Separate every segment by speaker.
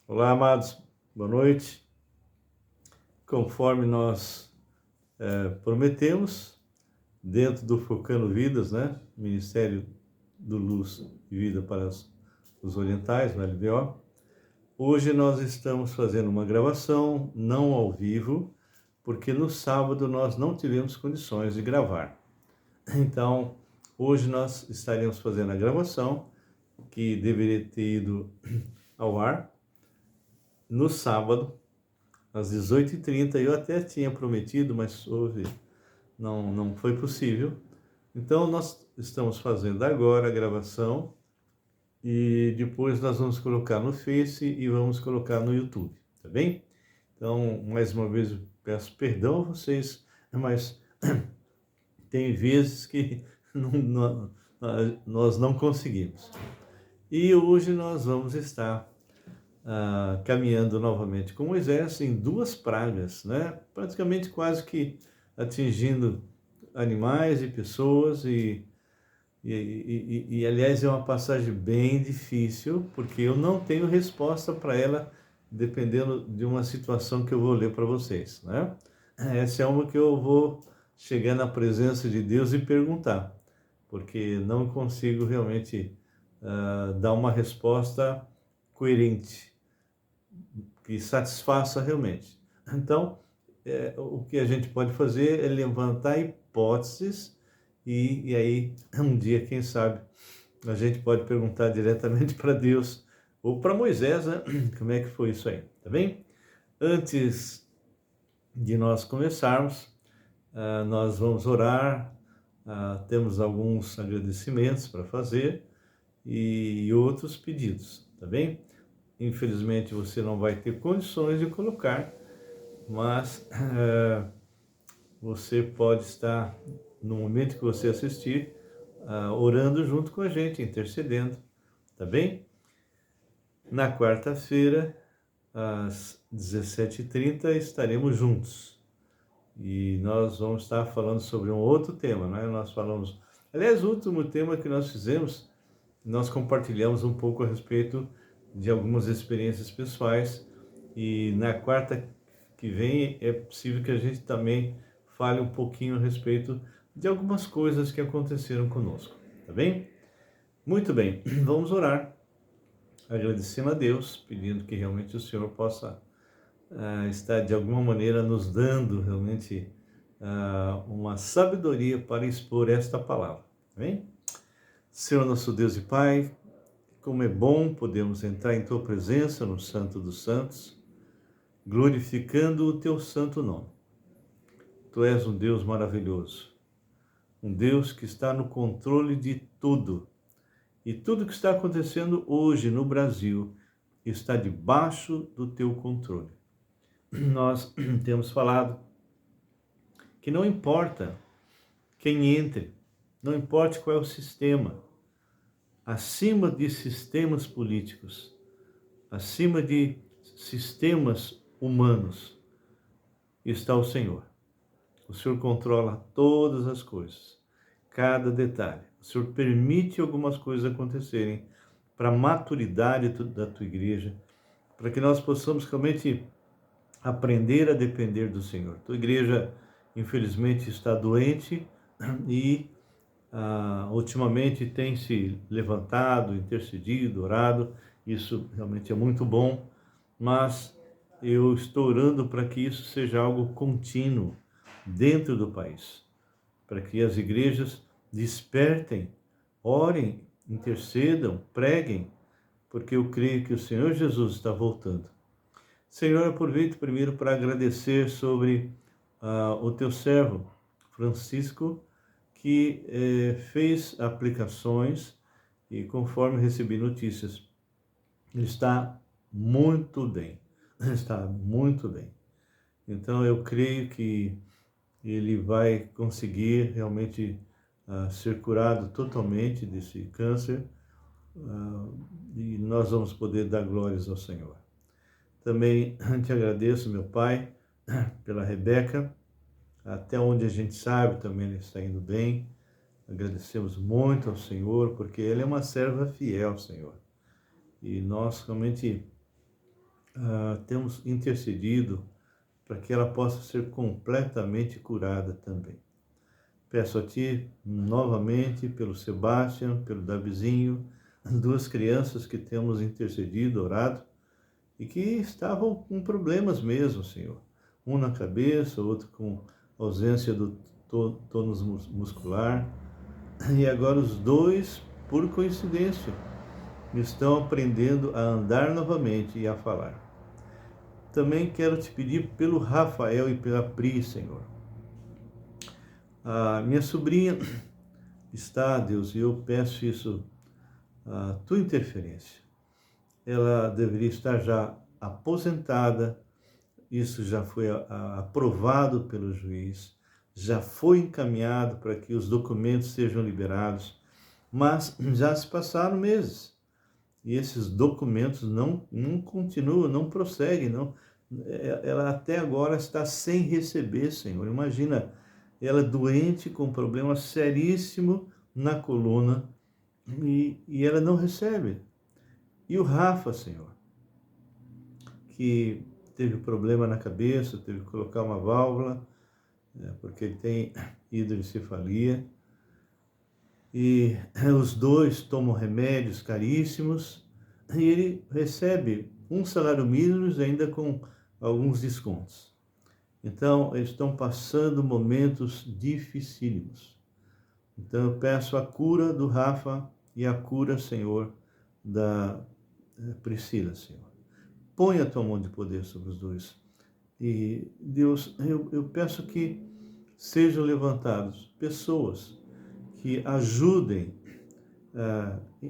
Speaker 1: Olá, amados, boa noite. Conforme nós prometemos, dentro do Focando Vidas, né? Ministério do Luz e Vida para os Orientais, no LBO. Hoje nós estamos fazendo uma gravação, não ao vivo, porque no sábado nós não tivemos condições de gravar. Então, hoje nós estaremos fazendo a gravação, que deveria ter ido ao ar no sábado, às 18h30, eu até tinha prometido, mas não foi possível. Então, nós estamos fazendo agora a gravação e depois nós vamos colocar no Face e vamos colocar no YouTube, tá bem? Então, mais uma vez, eu peço perdão a vocês, mas tem vezes que nós não conseguimos. E hoje nós vamos estar caminhando novamente com Moisés em duas pragas, né? Praticamente quase que atingindo animais e pessoas aliás, é uma passagem bem difícil, porque eu não tenho resposta para ela, dependendo de uma situação que eu vou ler para vocês, né? Essa é uma que eu vou chegar na presença de Deus e perguntar, porque não consigo realmente dar uma resposta coerente que satisfaça realmente. Então, o que a gente pode fazer é levantar hipóteses e aí, um dia, quem sabe, a gente pode perguntar diretamente para Deus ou para Moisés, né? Como é que foi isso aí, tá bem? Antes de nós começarmos, nós vamos orar, temos alguns agradecimentos para fazer e outros pedidos, tá bem? Infelizmente você não vai ter condições de colocar, mas você pode estar, no momento que você assistir, orando junto com a gente, intercedendo, tá bem? Na quarta-feira, às 17h30, estaremos juntos. E nós vamos estar falando sobre um outro tema, né? Nós falamos... Aliás, o último tema que nós fizemos, nós compartilhamos um pouco a respeito de algumas experiências pessoais. E na quarta que vem, é possível que a gente também fale um pouquinho a respeito de algumas coisas que aconteceram conosco, tá bem? Muito bem, vamos orar, agradecendo a Deus, pedindo que realmente o Senhor possa estar de alguma maneira nos dando realmente uma sabedoria para expor esta palavra, tá bem? Senhor nosso Deus e Pai, como é bom podermos entrar em Tua presença no Santo dos Santos, glorificando o Teu santo nome. Tu és um Deus maravilhoso, um Deus que está no controle de tudo. E tudo que está acontecendo hoje no Brasil está debaixo do Teu controle. Nós temos falado que não importa quem entre, não importa qual é o sistema, acima de sistemas políticos, acima de sistemas humanos, está o Senhor. O Senhor controla todas as coisas, cada detalhe. O Senhor permite algumas coisas acontecerem para a maturidade da tua igreja, para que nós possamos realmente aprender a depender do Senhor. Tua igreja, infelizmente, está doente e ultimamente tem se levantado, intercedido, orado. Isso realmente é muito bom, mas eu estou orando para que isso seja algo contínuo dentro do país, para que as igrejas despertem, orem, intercedam, preguem, porque eu creio que o Senhor Jesus está voltando. Senhor, aproveito primeiro para agradecer sobre o teu servo, Francisco, que fez aplicações e, conforme recebi notícias, ele está muito bem, está muito bem. Então, eu creio que ele vai conseguir realmente ser curado totalmente desse câncer e nós vamos poder dar glórias ao Senhor. Também te agradeço, meu Pai, pela Rebeca, até onde a gente sabe também ele está indo bem. Agradecemos muito ao Senhor, porque ele é uma serva fiel, Senhor. E nós realmente temos intercedido para que ela possa ser completamente curada também. Peço a Ti novamente pelo Sebastião, pelo Davizinho, as duas crianças que temos intercedido, orado, e que estavam com problemas mesmo, Senhor. Um na cabeça, outro com ausência do tônus muscular, e agora os dois, por coincidência, estão aprendendo a andar novamente e a falar. Também quero te pedir pelo Rafael e pela Pri, Senhor. A minha sobrinha está, Deus, e eu peço isso, a tua interferência. Ela deveria estar já aposentada, isso já foi aprovado pelo juiz, já foi encaminhado para que os documentos sejam liberados, mas já se passaram meses e esses documentos não continuam, não prosseguem, não. Ela até agora está sem receber, Senhor. Imagina, ela doente com problema seríssimo na coluna e ela não recebe. E o Rafa, Senhor, que teve problema na cabeça, teve que colocar uma válvula, porque ele tem hidrocefalia, e os dois tomam remédios caríssimos, e ele recebe um salário mínimo ainda com alguns descontos. Então, eles estão passando momentos dificílimos. Então, eu peço a cura do Rafa e a cura, Senhor, da Priscila, Senhor. Põe a tua mão de poder sobre os dois. E, Deus, eu peço que sejam levantados pessoas que ajudem,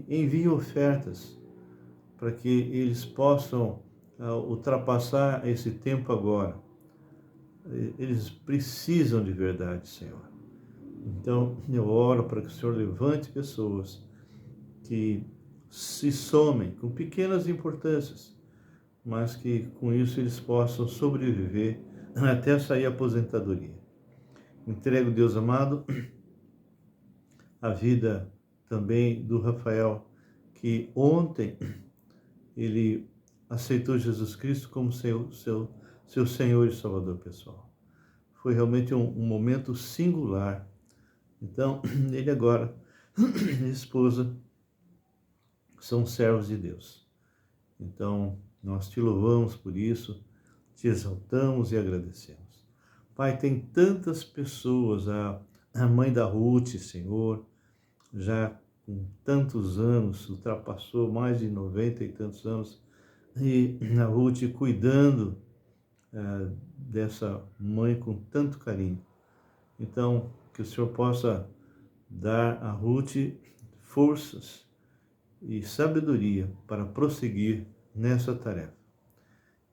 Speaker 1: enviem ofertas para que eles possam ultrapassar esse tempo agora. Eles precisam de verdade, Senhor. Então, eu oro para que o Senhor levante pessoas que se somem com pequenas importâncias, mas que com isso eles possam sobreviver até sair a aposentadoria. Entrego, Deus amado, a vida também do Rafael, que ontem ele aceitou Jesus Cristo como seu Senhor e Salvador pessoal. Foi realmente um momento singular. Então, ele agora e a esposa são servos de Deus. Então, nós te louvamos por isso, te exaltamos e agradecemos. Pai, tem tantas pessoas, a mãe da Ruth, Senhor, já com tantos anos, ultrapassou mais de 90 e tantos anos, e a Ruth cuidando dessa mãe com tanto carinho. Então, que o Senhor possa dar a Ruth forças e sabedoria para prosseguir nessa tarefa.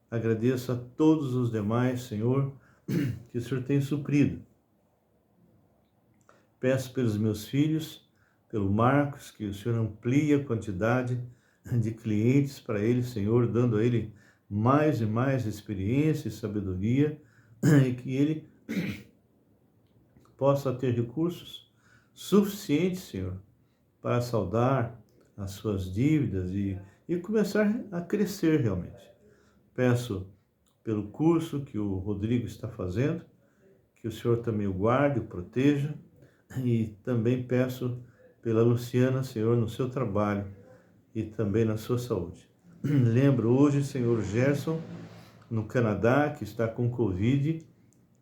Speaker 1: Agradeço a todos os demais, Senhor, que o Senhor tem suprido. Peço pelos meus filhos, pelo Marcos, que o Senhor amplie a quantidade de clientes para ele, Senhor, dando a ele mais e mais experiência e sabedoria, e que ele possa ter recursos suficientes, Senhor, para saldar as suas dívidas e começar a crescer realmente. Peço pelo curso que o Rodrigo está fazendo, que o Senhor também o guarde, o proteja, e também peço pela Luciana, Senhor, no seu trabalho e também na sua saúde. Lembro hoje, Senhor Gerson, no Canadá, que está com Covid,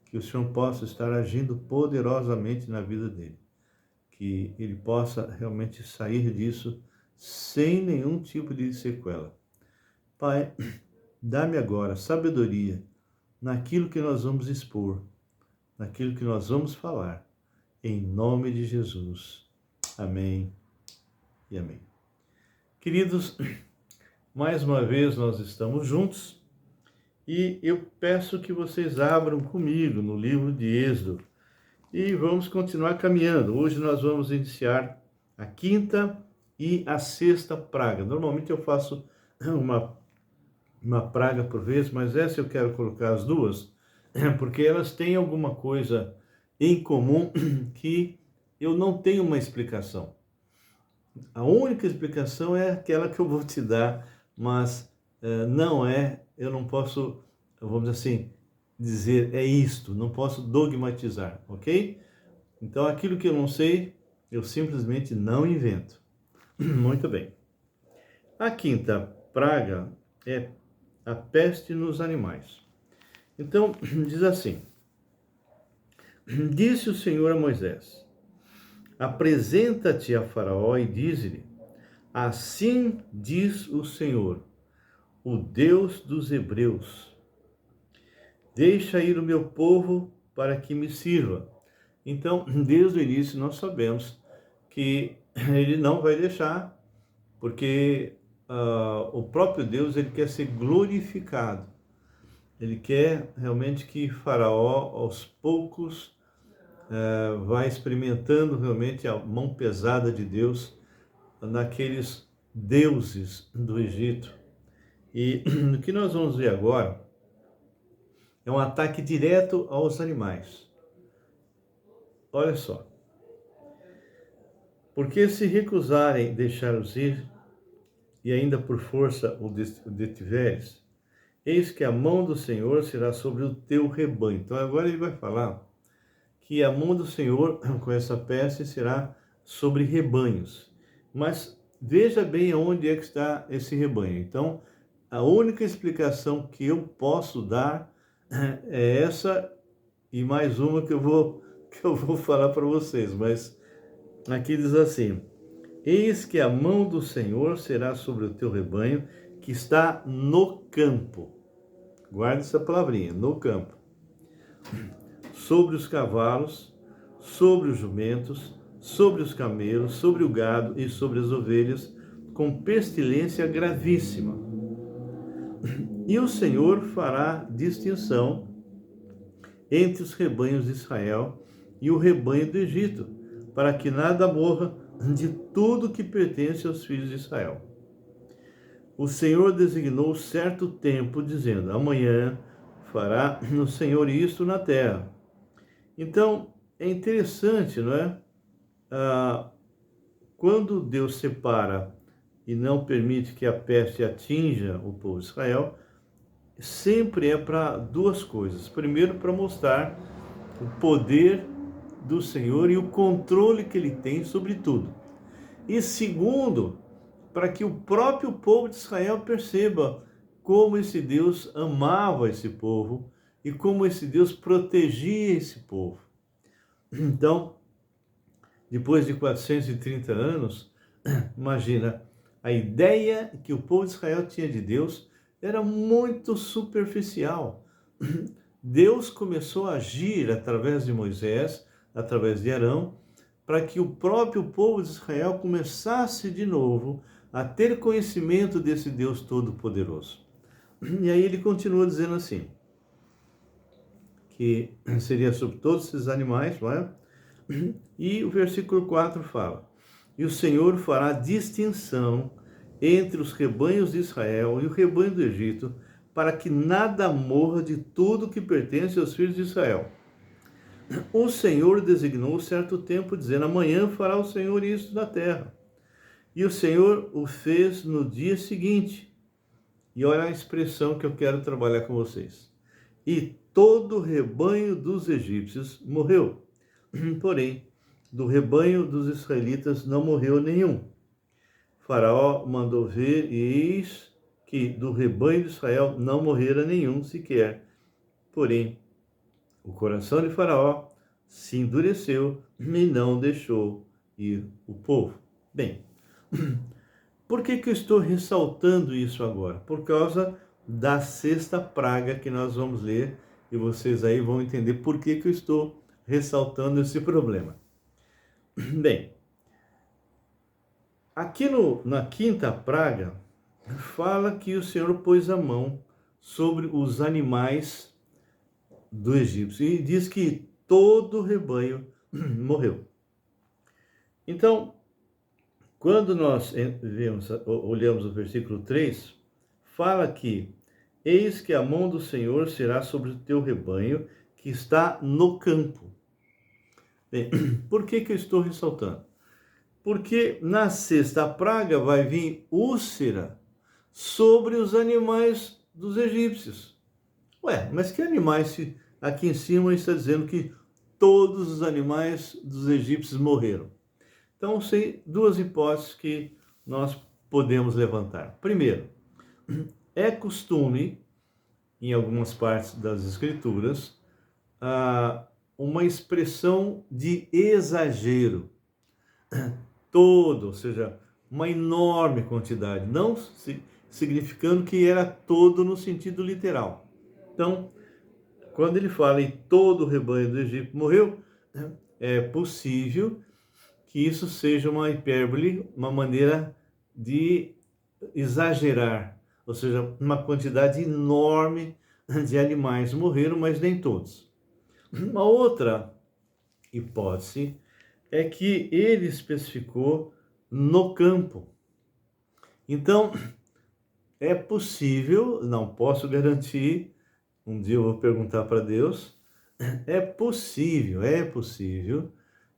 Speaker 1: que o Senhor possa estar agindo poderosamente na vida dele, que ele possa realmente sair disso sem nenhum tipo de sequela. Pai, dá-me agora sabedoria naquilo que nós vamos expor, naquilo que nós vamos falar, em nome de Jesus. Amém e amém. Queridos, mais uma vez nós estamos juntos e eu peço que vocês abram comigo no livro de Êxodo e vamos continuar caminhando. Hoje nós vamos iniciar a quinta e a sexta praga. Normalmente eu faço uma praga por vez, mas essa eu quero colocar as duas, porque elas têm alguma coisa em comum que eu não tenho uma explicação. A única explicação é aquela que eu vou te dar, mas não é, eu não posso, vamos dizer assim, dizer é isto, não posso dogmatizar, ok? Então aquilo que eu não sei, eu simplesmente não invento. Muito bem. A quinta praga é a peste nos animais. Então, diz assim: Disse o Senhor a Moisés: Apresenta-te a Faraó e dize-lhe: Assim diz o Senhor, o Deus dos Hebreus: Deixa ir o meu povo para que me sirva. Então, desde o início, nós sabemos que ele não vai deixar, porque o próprio Deus ele quer ser glorificado. Ele quer realmente que Faraó, aos poucos, vai experimentando realmente a mão pesada de Deus naqueles deuses do Egito. E o que nós vamos ver agora é um ataque direto aos animais. Olha só. Porque se recusarem deixar-os ir, e ainda por força o detiveres, eis que a mão do Senhor será sobre o teu rebanho. Então agora ele vai falar que a mão do Senhor com essa peste será sobre rebanhos. Mas veja bem aonde é que está esse rebanho. Então, a única explicação que eu posso dar é essa e mais uma que eu vou falar para vocês, mas aqui diz assim: Eis que a mão do Senhor será sobre o teu rebanho que está no campo. Guarde essa palavrinha, no campo. Sobre os cavalos, sobre os jumentos, sobre os camelos, sobre o gado e sobre as ovelhas, com pestilência gravíssima. E o Senhor fará distinção entre os rebanhos de Israel e o rebanho do Egito, para que nada morra de tudo que pertence aos filhos de Israel. O Senhor designou certo tempo, dizendo: amanhã fará o Senhor isto na terra. Então, é interessante, não é? Quando Deus separa e não permite que a peste atinja o povo de Israel, sempre é para duas coisas. Primeiro, para mostrar o poder do Senhor e o controle que ele tem sobre tudo. E segundo, para que o próprio povo de Israel perceba como esse Deus amava esse povo e como esse Deus protegia esse povo. Então, depois de 430 anos, imagina, a ideia que o povo de Israel tinha de Deus era muito superficial. Deus começou a agir através de Moisés, através de Arão, para que o próprio povo de Israel começasse de novo a ter conhecimento desse Deus Todo-Poderoso. E aí ele continua dizendo assim, que seria sobre todos esses animais, não é? E o versículo 4 fala: E o Senhor fará distinção entre os rebanhos de Israel e o rebanho do Egito, para que nada morra de tudo que pertence aos filhos de Israel. O Senhor designou certo tempo, dizendo: amanhã fará o Senhor isso na terra. E o Senhor o fez no dia seguinte. E olha a expressão que eu quero trabalhar com vocês. E todo o rebanho dos egípcios morreu. Porém, do rebanho dos israelitas não morreu nenhum. Faraó mandou ver, e eis que do rebanho de Israel não morrera nenhum sequer. Porém, o coração de Faraó se endureceu e não deixou ir o povo. Bem, por que eu estou ressaltando isso agora? Por causa da sexta praga que nós vamos ler, e vocês aí vão entender por que eu estou ressaltando esse problema. Bem, aqui na quinta praga, fala que o Senhor pôs a mão sobre os animais do egípcio e diz que todo o rebanho morreu. Então, quando nós olhamos o versículo 3, fala que eis que a mão do Senhor será sobre o teu rebanho que está no campo. Bem, por que eu estou ressaltando? Porque na sexta praga vai vir úlcera sobre os animais dos egípcios. Ué, mas que animais? Aqui em cima está dizendo que todos os animais dos egípcios morreram. Então, sei duas hipóteses que nós podemos levantar. Primeiro, é costume, em algumas partes das escrituras, uma expressão de exagero. Todo, ou seja, uma enorme quantidade, não significando que era todo no sentido literal. Então, quando ele fala em todo o rebanho do Egito morreu, é possível que isso seja uma hipérbole, uma maneira de exagerar, ou seja, uma quantidade enorme de animais morreram, mas nem todos. Uma outra hipótese é que ele especificou no campo. Então, é possível, não posso garantir, um dia eu vou perguntar para Deus, é possível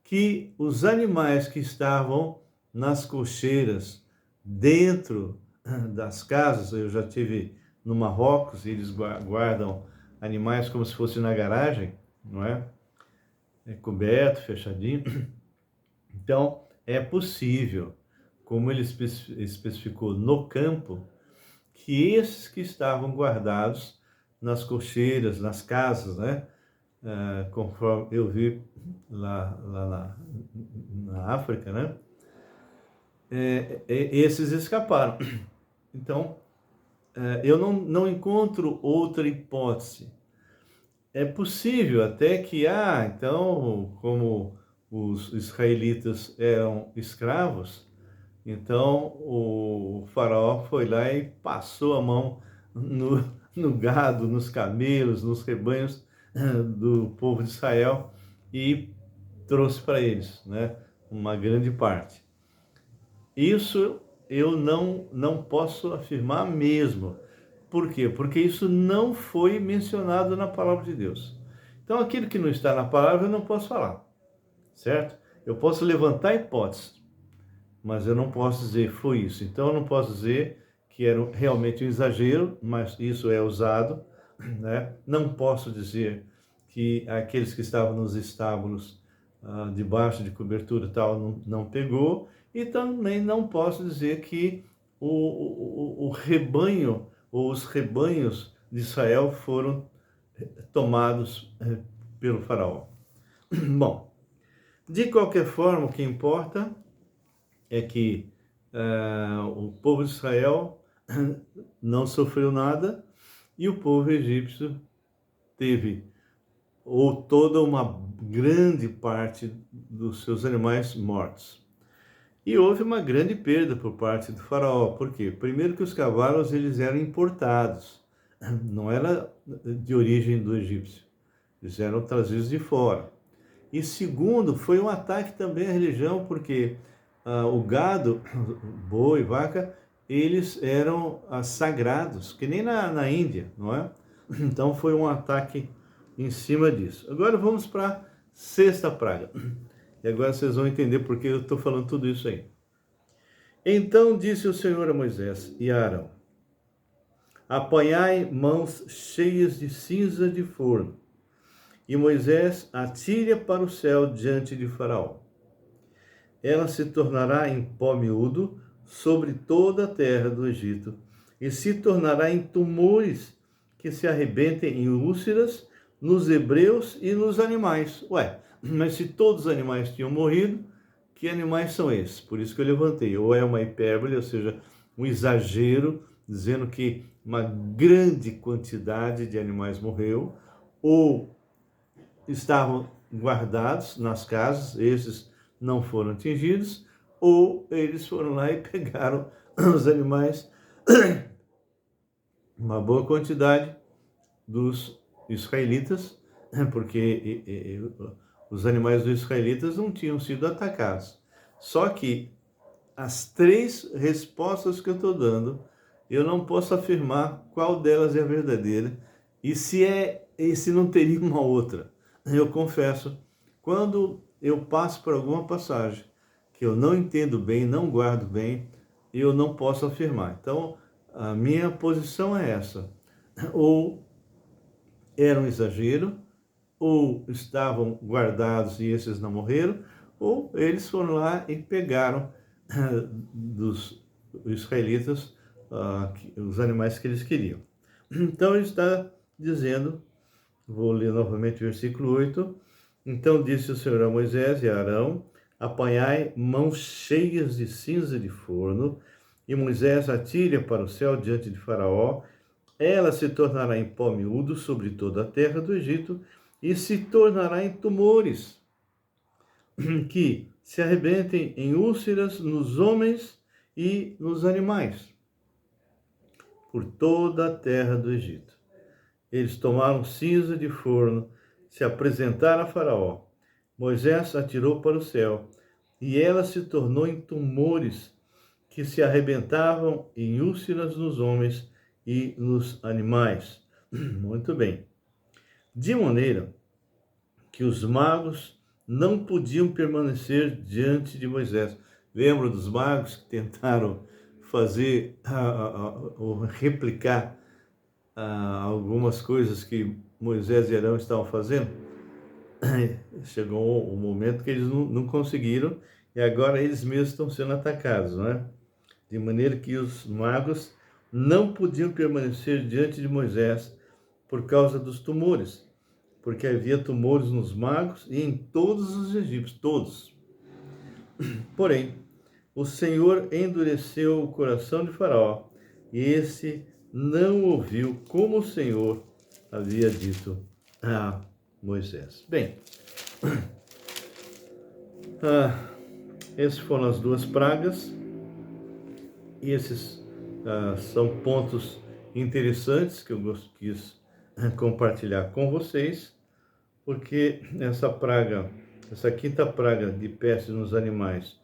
Speaker 1: que os animais que estavam nas cocheiras, dentro das casas, eu já tive no Marrocos, eles guardam animais como se fosse na garagem, não é? É coberto, fechadinho. Então, é possível, como ele especificou no campo, que esses que estavam guardados nas cocheiras, nas casas, né? Conforme eu vi lá na África, né? Esses escaparam. Então, eu não encontro outra hipótese. É possível até que, então, como os israelitas eram escravos, então o faraó foi lá e passou a mão no gado, nos camelos, nos rebanhos do povo de Israel e trouxe para eles, né, uma grande parte. Isso eu não posso afirmar mesmo. Por quê? Porque isso não foi mencionado na palavra de Deus. Então, aquilo que não está na palavra, eu não posso falar, certo? Eu posso levantar hipóteses, mas eu não posso dizer foi isso. Então, eu não posso dizer que era realmente um exagero, mas isso é usado, né? Não posso dizer que aqueles que estavam nos estábulos, debaixo de cobertura e tal, não pegou, e também não posso dizer que o rebanho, ou os rebanhos de Israel foram tomados pelo faraó. Bom, de qualquer forma, o que importa é que o povo de Israel não sofreu nada e o povo egípcio teve, ou toda uma grande parte dos seus animais mortos. E houve uma grande perda por parte do faraó. Por quê? Primeiro que os cavalos eles eram importados, não era de origem do egípcio, eles eram trazidos de fora. E segundo, foi um ataque também à religião, porque o gado, boi, vaca, eles eram sagrados, que nem na Índia, não é? Então foi um ataque em cima disso. Agora vamos para a sexta praga. E agora vocês vão entender por que eu estou falando tudo isso aí. Então disse o Senhor a Moisés e a Arão: apanhai mãos cheias de cinza de forno, e Moisés atire para o céu diante de Faraó. Ela se tornará em pó miúdo sobre toda a terra do Egito, e se tornará em tumores que se arrebentem em úlceras nos hebreus e nos animais. Ué, mas se todos os animais tinham morrido, que animais são esses? Por isso que eu levantei. Ou é uma hipérbole, ou seja, um exagero, dizendo que uma grande quantidade de animais morreu, ou estavam guardados nas casas, esses não foram atingidos, ou eles foram lá e pegaram os animais, uma boa quantidade dos israelitas, porque os animais dos israelitas não tinham sido atacados. Só que as três respostas que eu estou dando, eu não posso afirmar qual delas é a verdadeira e se não teria uma outra. Eu confesso, quando eu passo por alguma passagem que eu não entendo bem, não guardo bem, eu não posso afirmar. Então, A minha posição é essa. Ou era um exagero, ou estavam guardados e esses não morreram, ou eles foram lá e pegaram dos israelitas os animais que eles queriam. Então ele está dizendo, vou ler novamente o versículo 8, então disse o Senhor a Moisés e a Arão, apanhai mãos cheias de cinza de forno, e Moisés atire para o céu diante de Faraó, ela se tornará em pó miúdo sobre toda a terra do Egito, e se tornará em tumores, que se arrebentem em úlceras nos homens e nos animais, por toda a terra do Egito. Eles tomaram cinza de forno, se apresentaram a Faraó. Moisés atirou para o céu, e ela se tornou em tumores, que se arrebentavam em úlceras nos homens e nos animais. Muito bem. De maneira que os magos não podiam permanecer diante de Moisés. Lembra dos magos que tentaram fazer ou replicar algumas coisas que Moisés e Arão estavam fazendo? Chegou o momento que eles não conseguiram e agora eles mesmos estão sendo atacados, não é? De maneira que os magos não podiam permanecer diante de Moisés por causa dos tumores, porque havia tumores nos magos e em todos os egípcios, todos. Porém, o Senhor endureceu o coração de Faraó, e esse não ouviu como o Senhor havia dito a Moisés. Bem, essas foram as duas pragas, e esses são pontos interessantes que eu quis compartilhar com vocês, porque essa quinta praga de peste nos animais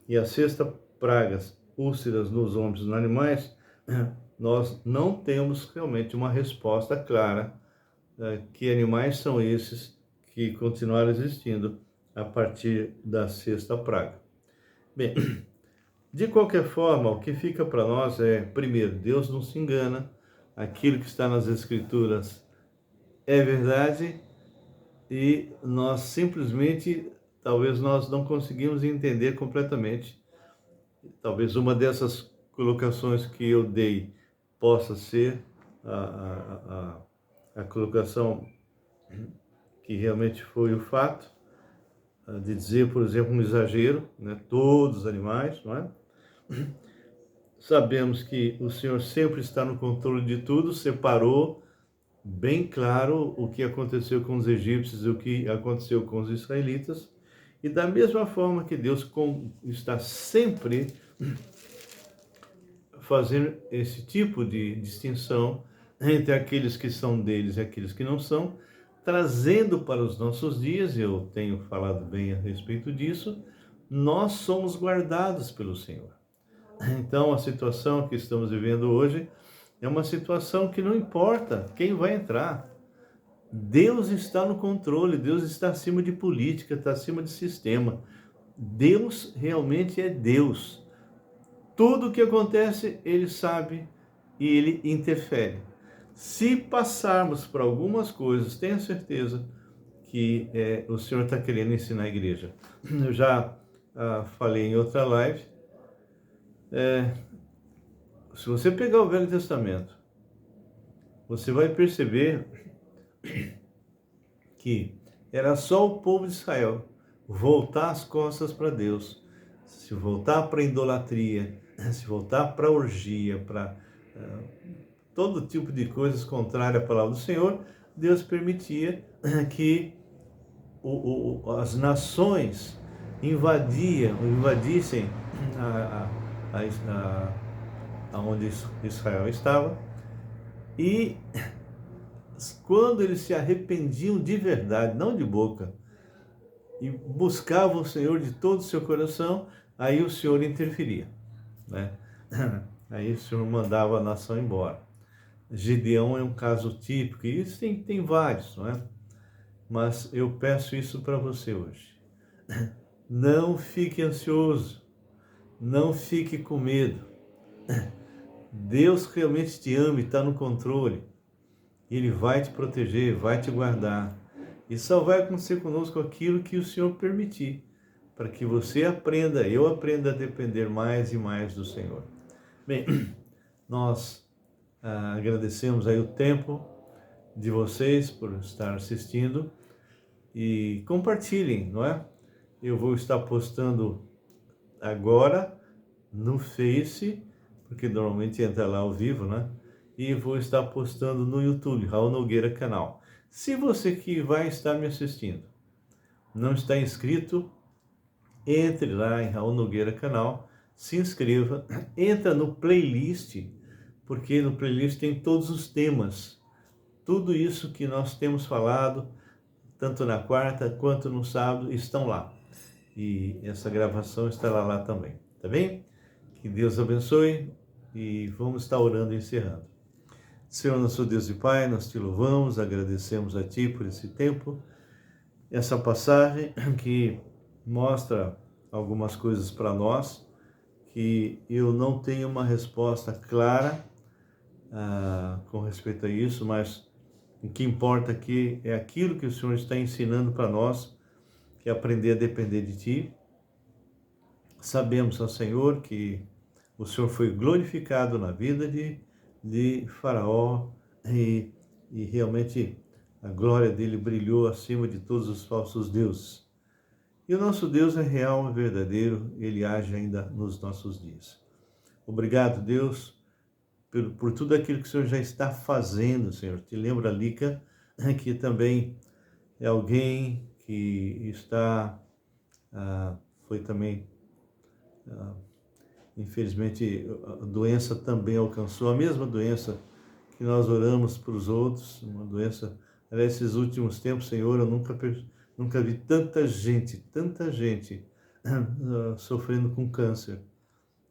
Speaker 1: e a sexta praga, úlceras nos homens e nos animais, nós não temos realmente uma resposta clara que animais são esses que continuaram existindo a partir da sexta praga. Bem, de qualquer forma, o que fica para nós é, primeiro, Deus não se engana, aquilo que está nas Escrituras é verdade, e nós simplesmente, talvez nós não conseguimos entender completamente. Talvez uma dessas colocações que eu dei possa ser a colocação que realmente foi o fato, de dizer, por exemplo, um exagero, né? Todos os animais, não é? Sabemos que o Senhor sempre está no controle de tudo, separou bem claro o que aconteceu com os egípcios e o que aconteceu com os israelitas, e da mesma forma que Deus está sempre fazendo esse tipo de distinção entre aqueles que são deles e aqueles que não são, trazendo para os nossos dias, eu tenho falado bem a respeito disso, nós somos guardados pelo Senhor. Então, a situação que estamos vivendo hoje é uma situação que não importa quem vai entrar. Deus está no controle, Deus está acima de política, está acima de sistema. Deus realmente é Deus. Tudo o que acontece, Ele sabe e Ele interfere. Se passarmos por algumas coisas, tenha certeza que o Senhor está querendo ensinar a igreja. Eu já falei em outra live, se você pegar o Velho Testamento, você vai perceber que era só o povo de Israel voltar as costas para Deus, se voltar para a idolatria, se voltar para a orgia, para todo tipo de coisas contrárias à palavra do Senhor, Deus permitia que as nações invadissem aonde Israel estava, e quando eles se arrependiam de verdade, não de boca, e buscavam o Senhor de todo o seu coração, aí o Senhor interferia, né? Aí o Senhor mandava a nação embora. Gideão é um caso típico, e isso tem vários, não é? Mas eu peço isso para você hoje. Não fique ansioso, não fique com medo. Deus realmente te ama e está no controle. Ele vai te proteger, vai te guardar. E só vai acontecer conosco aquilo que o Senhor permitir, para que você aprenda, eu aprenda a depender mais e mais do Senhor. Bem, nós agradecemos aí o tempo de vocês por estar assistindo e compartilhem, não é? Eu vou estar postando agora no Face, porque normalmente entra lá ao vivo, né? E vou estar postando no YouTube, Raul Nogueira Canal. Se você que vai estar me assistindo não está inscrito, entre lá em Raul Nogueira Canal, se inscreva, entra no playlist, porque no playlist tem todos os temas, tudo isso que nós temos falado, tanto na quarta quanto no sábado, estão lá. E essa gravação estará lá também, tá bem? Que Deus abençoe e vamos estar orando e encerrando. Senhor, nosso Deus e Pai, nós te louvamos, agradecemos a Ti por esse tempo, essa passagem que mostra algumas coisas para nós, que eu não tenho uma resposta clara com respeito a isso, mas o que importa aqui é aquilo que o Senhor está ensinando para nós, que é aprender a depender de Ti. Sabemos, ó Senhor, que o Senhor foi glorificado na vida de Faraó e realmente a glória dele brilhou acima de todos os falsos deuses. E o nosso Deus é real e verdadeiro, ele age ainda nos nossos dias. Obrigado, Deus, por tudo aquilo que o Senhor já está fazendo, Senhor. Te lembra, Lica, que também é alguém que está, foi também, infelizmente, a doença também alcançou, a mesma doença que nós oramos para os outros, uma doença, nesses últimos tempos, Senhor, eu nunca vi tanta gente sofrendo com câncer.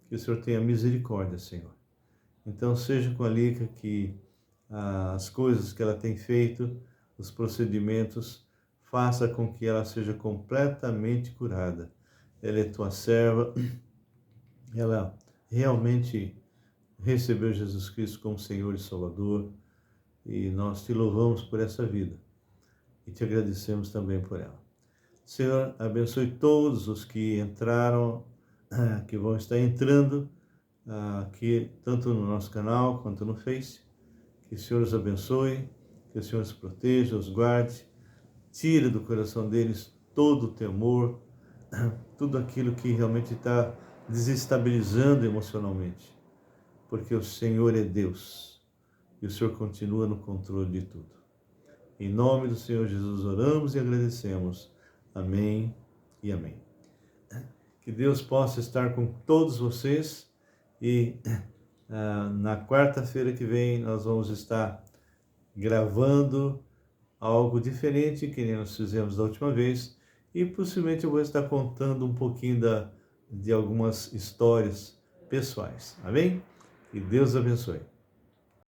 Speaker 1: Que o Senhor tenha misericórdia, Senhor. Então, seja com a Lica que as coisas que ela tem feito, os procedimentos, faça com que ela seja completamente curada. Ela é tua serva, ela realmente recebeu Jesus Cristo como Senhor e Salvador, e nós te louvamos por essa vida e te agradecemos também por ela. Senhor, abençoe todos os que entraram, que vão estar entrando aqui, tanto no nosso canal quanto no Face. Que o Senhor os abençoe, que o Senhor os proteja, os guarde, tire do coração deles todo o temor, tudo aquilo que realmente está desestabilizando emocionalmente, porque o Senhor é Deus e o Senhor continua no controle de tudo. Em nome do Senhor Jesus oramos e agradecemos. Amém e amém. Que Deus possa estar com todos vocês e na quarta-feira que vem nós vamos estar gravando algo diferente que nem nós fizemos da última vez e possivelmente eu vou estar contando um pouquinho de algumas histórias pessoais. Amém? Que Deus abençoe.